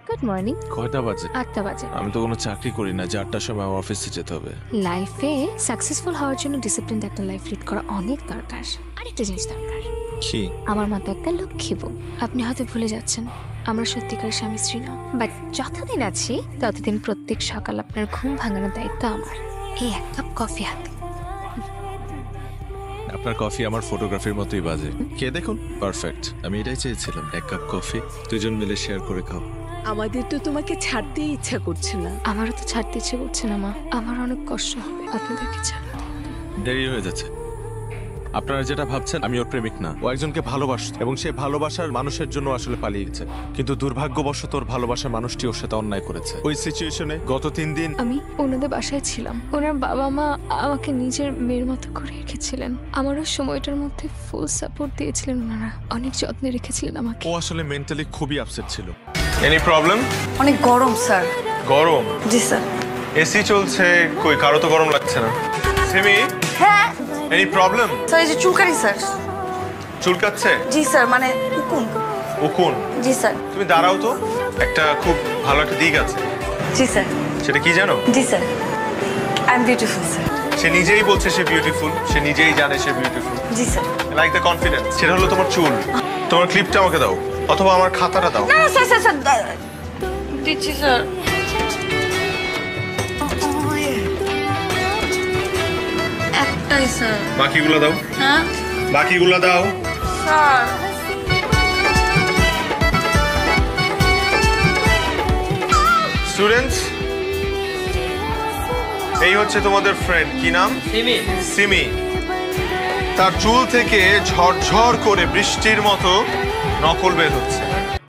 Good morning. কয়টা বাজে? 8টা বাজে। আমি তো কোনো চাকরি করি না যে 8টার সময় আমার অফিসে যেতে হবে। লাইফে সাকসেসফুল হওয়ার জন্য ডিসিপ্লিন একটা লাইফ লিড করা অনেক দরকার। আরেকটা জিনিস দরকার, কি? আমার মতো একটা লক্ষ্মী বউ। আপনি হয়তো ভুলে যাচ্ছেন আমরা সত্যিকার স্বামী স্ত্রী না, বাট যতদিন আছি ততদিন প্রত্যেক সকাল আপনার ঘুম ভাঙানোর দায়িত্ব আমার। এই এক কাপ কফি হাতে। আপনার কফি আমার ফটোগ্রাফির মতোই বাজে। কে দেখুন, পারফেক্ট। আমি এটাই চেয়েছিলাম, এক কাপ কফি দুজন মিলে শেয়ার করে খাও। আমাদের তো তোমাকে ছাড়তেই ইচ্ছা করছে না। আমারও তো ছাড়তে ইচ্ছে করছে না মা, আমার অনেক কষ্ট হবে আপনাদেরকে ছাড়া। দেরি হয়ে যাচ্ছে। আপনারা যেটা ভাবছেন আমি ওর প্রেমিক না, ও একজনকে ভালোবাসত এবং সে ভালোবাসার মানুষের জন্য আসলে পালিয়ে গেছে, কিন্তু দুর্ভাগ্যবশত ওর ভালোবাসার মানুষটি ওর সাথে অন্যায় করেছে। ওই সিচুয়েশনে গত 3 দিন আমি ওনাদের বাসায় ছিলাম। ওনার বাবা মা আমাকে নিজের মেয়ের মতো করে রেখেছিলেন। আমারও সময়টার মধ্যে ফুল সাপোর্ট দিয়েছিলেন ওনারা, অনেক যত্নে রেখেছিলেন আমাকে। ও আসলে মেন্টালি খুবই আপসেট ছিল। Any problem? অনেক গরম স্যার। গরম? জি স্যার। এসি চলছে, কই কারো তো গরম লাগছে না। সিমি, হ্যাঁ এনি প্রবলেম? স্যার, এই যে চুলকানি স্যার। চুলকাচ্ছে? জি স্যার, মানে উকুন। উকুন? জি স্যার। তুমি দাঁড়াও তো, একটা খুব ভালো একটা দিক আছে। জি স্যার। সেটা কি জানো? জি sir, I am beautiful sir. সে নিজেই বলছে সে বিউটিফুল, সে নিজেই জানে সে বিউটিফুল। জি স্যার। Like the confidence. সেটা হলো তোমার চুল। তোমার ক্লিপটা আমাকে দাও, অথবা আমার খাতাটা দাও। না স্যার স্যার স্যার দিচ্ছি স্যার। একটাই স্যার। বাকিগুলো দাও। হ্যাঁ বাকিগুলো দাও। স্যার। স্টুডেন্টস, এই হচ্ছে তোমাদের ফ্রেন্ড। কি নাম? সিমি। সিমি। তার চুল থেকে ঝরঝর করে বৃষ্টির মতো নকল বের হচ্ছে।